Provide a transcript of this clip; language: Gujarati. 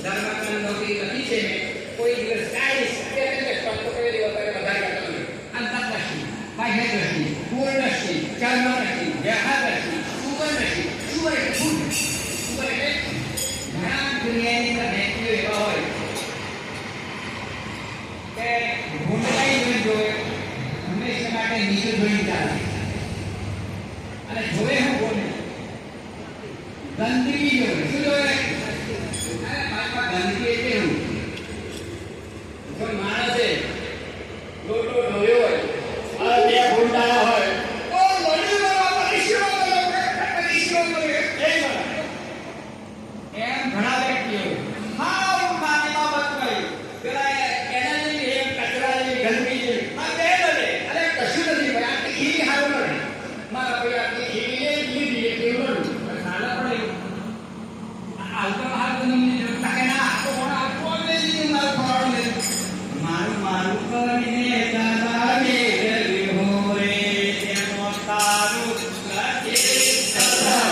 ધર્મકાંડોથી લખી છે ને કોઈ દિવસ કાંઈ સત્ય સ્પષ્ટ કરી દેવો ત્યારે વધારે કરતો નથી. અંતરદૃષ્ટિ, બાહ્યદૃષ્ટિ, પૂર્ણદૃષ્ટિ, ચર્મદૃષ્ટિ, દેહાદૃષ્ટિ, સુગંધદૃષ્ટિ. સુગર એટલે ફૂડ. સુગર એટલે ઘણા દુનિયાની અંદર વ્યક્તિઓ એવા હોય કે ભૂંડલાઈ જોઈ હંમેશા માટે નીચે જોઈ ચાલે અને જોવે હું બોલે ગંદકી જોવે. શું જોવે? અરે પાછા ગંદકી એટલે એવું જો માણસે લોટો ઢોળ્યો હોય અને બે ભૂંડા હોય તો વળી કરવા પરિશ્રમ એમ ઘણા વ્યક્તિઓ હાવ નાની બાબત કઈ પેલા એના જેવી એક કચરા જેવી ગંદકી જેવી આ બે બને અરે કશું નથી ભાઈ આ ખીરી હારું નથી મારા ભાઈ આટલી ખીરી લીધી કેવું નથી સાલા પડે આવતો હાલ તમને જો તાકે ના તો કોણ આપો ને લીધી મારું ફાળો લે મારું મારું કરીને તારા મેલ હો રે એનો તારું લખે સદા